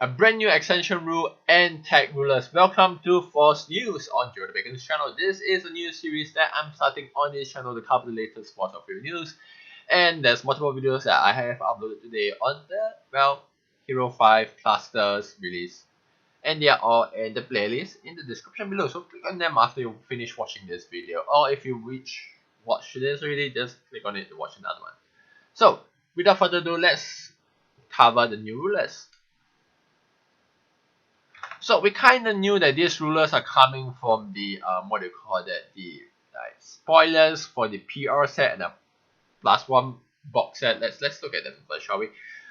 a brand new extension rule and tag rulers. Welcome to Force News on GeoTheBacon's channel. This is a new series that I'm starting on this channel to cover the latest sports of news. And there's multiple videos that I have uploaded today on the, Hero 5 clusters release. And they are all in the playlist in the description below. So click on them after you finish watching this video. Or if you watch this already, just click on it to watch another one. So without further ado, let's cover the new rulers. So we kind of knew that these rulers are coming from the the spoilers for the PR set and the +1 box set. Let's look at them first, shall we?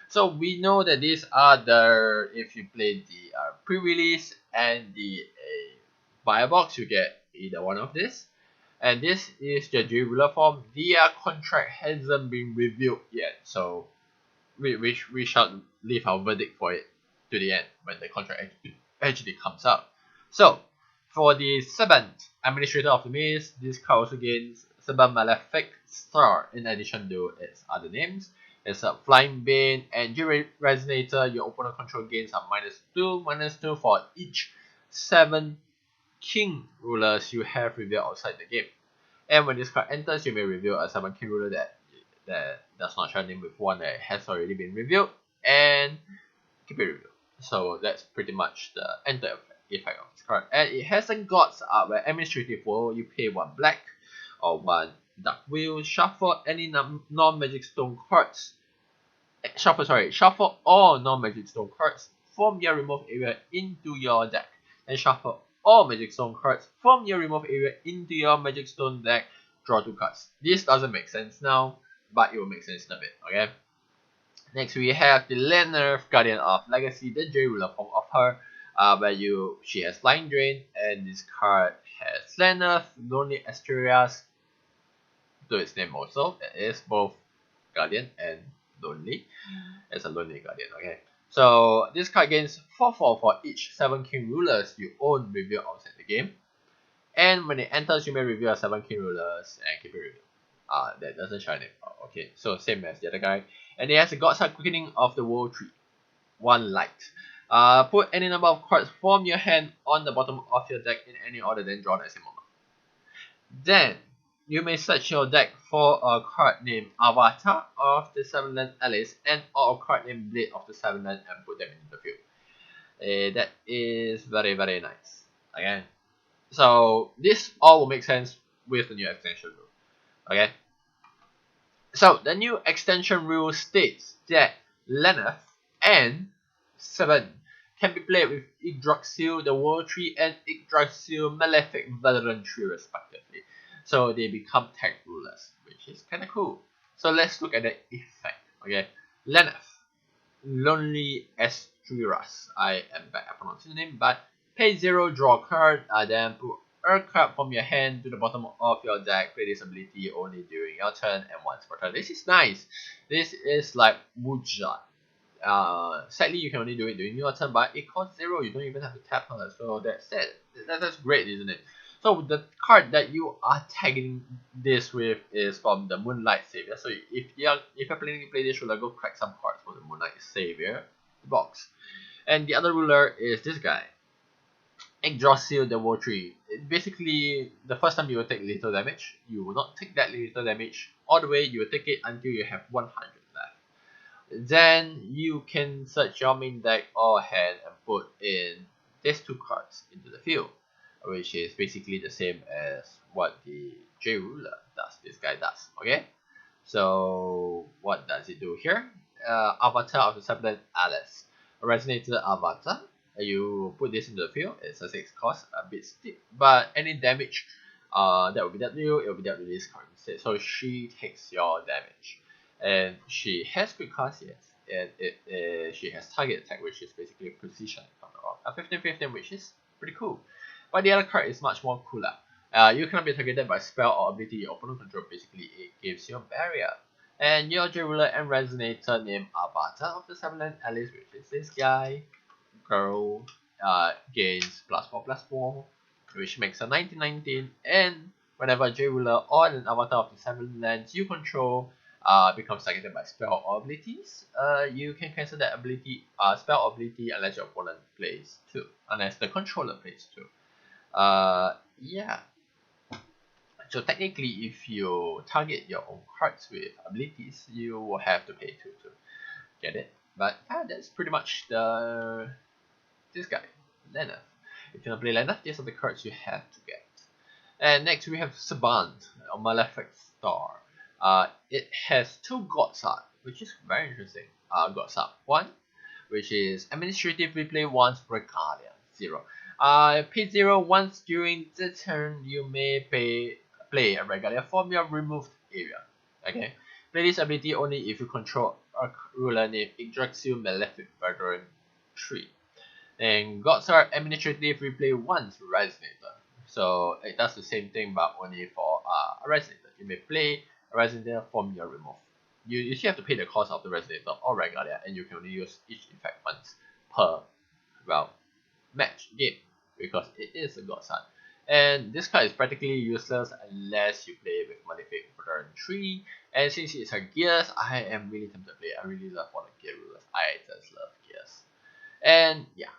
So we know that these are the, if you play the pre-release and the buyer box, you get either one of this. And this is the ruler form. Their contract hasn't been revealed yet, so we shall leave our verdict for it to the end when the contract actually comes out. So for the 7th Administrator of the Maze, this card also gains 7 Malefic Star in addition to its other names. It's a Flying Bane and Resonator. Your opponent control gains a -2/-2 for each 7 King rulers you have revealed outside the game. And when this card enters, you may reveal a 7 King ruler that does not share name with one that has already been revealed and keep it revealed. So that's pretty much the enter effect of this card. And it has a God's Art where administrative role, you pay 1 black or 1 dark wheel, shuffle any non-magic stone cards. Shuffle all non-magic stone cards from your remove area into your deck. And shuffle all magic stone cards from your remove area into your magic stone deck. Draw 2 cards. This doesn't make sense now, but it will make sense in a bit, okay? Next, we have the Lennerth, Guardian of Legacy, the J ruler form of her, where she has Flying Drain, and this card has Lennerth, Lonely Asturias to its name also. It is both Guardian and Lonely. It's a Lonely Guardian, okay? So this card gains 4/4 for each 7 King rulers you own revealed outside the game. And when it enters, you may reveal 7 King rulers and keep it revealed. That doesn't shine it. Okay, so same as the other guy. And it has a God's Art Quickening of the World Tree. 1 light. Put any number of cards from your hand on the bottom of your deck in any order, then draw that same amount. Then you may search your deck for a card named Avatar of the 7-Land Alice and or a card named Blade of the 7-Land and put them into the field. That is very, very nice. Okay. So this all will make sense with the new extension rule. Okay. So the new extension rule states that Lennerth and 7 can be played with Yggdrasil, the World Tree, and Yggdrasil, Malefic Veteran Tree respectively. So they become tag rulers, which is kind of cool. So let's look at the effect. Okay, Lennerth, Lonely Asturias. I am bad at pronouncing the name, but pay 0, draw a card, then put a card from your hand to the bottom of your deck. Play this ability only during your turn and once per turn. This is nice. This is like Wuja. Sadly, you can only do it during your turn, but it costs 0. You don't even have to tap her. So that's it. That's great, isn't it? So the card that you are tagging this with is from the Moonlight Savior. So if you're planning to play this ruler, go crack some cards from the Moonlight Savior box. And the other ruler is this guy, Yggdrasil, the World Tree. Basically, the first time you will take little damage. You will not take that little damage all the way. You will take it until you have 100 left. Then you can search your main deck or hand and put in these 2 cards into the field, which is basically the same as what the J ruler does. This guy does. Okay. So what does it do here? Avatar of the 7-Land Alice, a Resonator Avatar. You put this into the field. It's a 6 cost, a bit steep, but any damage that will be dealt to you, it will be dealt to this card instead. So she takes your damage, and she has quick cast, yes, and she has target attack, which is basically precision, a 15/15, which is pretty cool. But the other card is much more cooler. You cannot be targeted by spell or ability your opponent control. Basically, it gives you a barrier. And your J ruler and Resonator named Avatar of the 7-Land Alice, which is this guy, girl, gains +4/+4, which makes a 19/19. And whenever J ruler or an Avatar of the 7 lands you control becomes targeted by spell or abilities, you can cancel that ability, spell or ability unless your opponent plays too, unless the controller plays too. Yeah. So technically, if you target your own cards with abilities, you will have to pay 2 to get it. But that's pretty much this guy, Lena. If you want to play Lena, these are the cards you have to get. And next we have Savant, a Malefic Star. It has 2 Gods Art, which is very interesting. Gods Art 1, which is Administrative Replay once Regalia 0. Pay 0 once during the turn. You may play a Regalia from your removed area. Okay, play this ability only if you control a ruler named Yggdrasil Malefic Veteran 3. And Gods Art Administrative Replay once Resonator. So it does the same thing but only for a Resonator. You may play a Resonator from your remove. You still have to pay the cost of the Resonator or Regalia, and you can only use each effect once per, well, match game, because it is a God's Art. And this card is practically useless unless you play with Malefic Veteran 3. And since it's a Gears, I am really tempted to play it. I really love all the Gear rulers. I just love Gears. And yeah,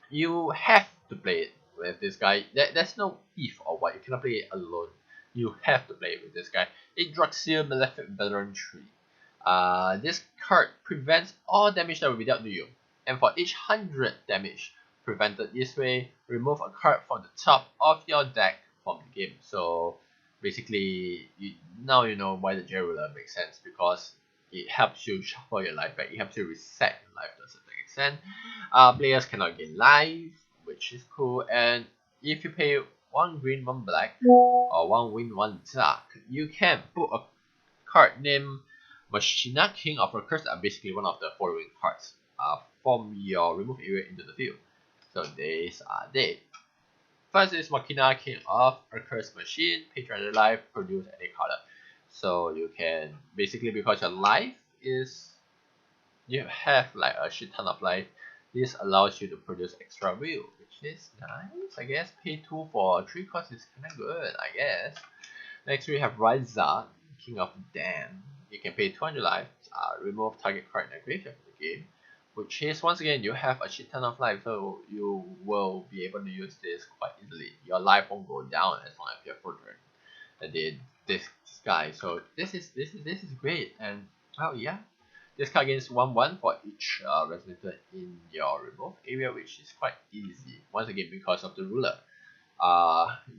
you have to play it with this guy. There's no if or what. You cannot play it alone. You have to play it with this guy. Yggdrasil Malefic Veteran 3. This card prevents all damage that will be dealt to you. And for each 100 damage prevented this way, remove a card from the top of your deck from the game. So basically, now you know why the J ruler makes sense, because it helps you shuffle your life back. It helps you reset your life to a certain extent. Players cannot gain life, which is cool. And if you pay 1 green, 1 black, or 1 win, 1 dark, you can put a card named Machina, King of Recurs, are basically one of the following cards from your remove area into the field. So these are they. First is Machina, King of Recurs Machine, pay 300 life, produce any color. So you can basically, because your life is, you have like a shit ton of life, this allows you to produce extra wheel, which is nice, I guess. Pay 2 for 3 cost is kinda good, I guess. Next we have Ryza, King of Dam. You can pay 200 life, remove target card in the graveyard of the game, which is, once again, you have a shit ton of life, so you will be able to use this quite easily. Your life won't go down as long as you have full turn. And then this guy, so this is great. And well, yeah, this card gains 1/1 for each resonator in your remove area, which is quite easy, once again because of the ruler.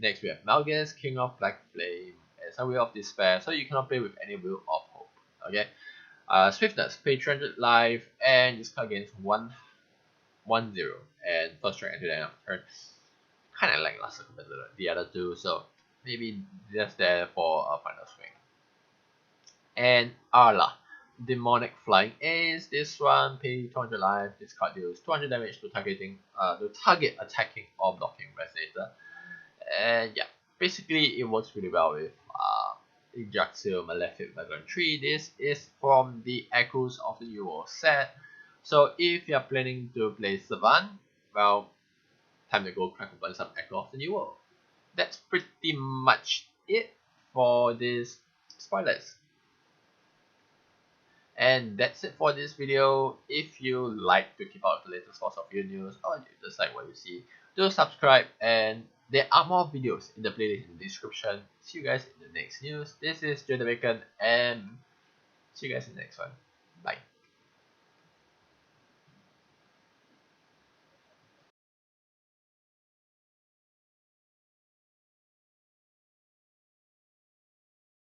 Next we have Malgus, King of Black Flame, as a Wheel of Despair, so you cannot play with any Wheel of Hope. Okay. Swiftness, pay 300 life, and this card gains 1/0, and first strike until the end of turn. Kinda like last compared to the other two, so maybe just there for a final swing. And Arla, Demonic Flying Ace. This one, pay 200 life. This card deals 200 damage to target attacking or blocking Resonator. And yeah, basically it works really well with Yggdrasil Malefic Veteran 3. This is from the Echoes of the New World set. So if you're planning to play Savant, well, time to go crack open some Echo of the New World. That's pretty much it for this spoilers. And that's it for this video. If you like to keep up with the latest source of your news, or you just like what you see, do subscribe, and there are more videos in the playlist in the description. See you guys in the next news. This is GeoTheBacon, and see you guys in the next one. Bye.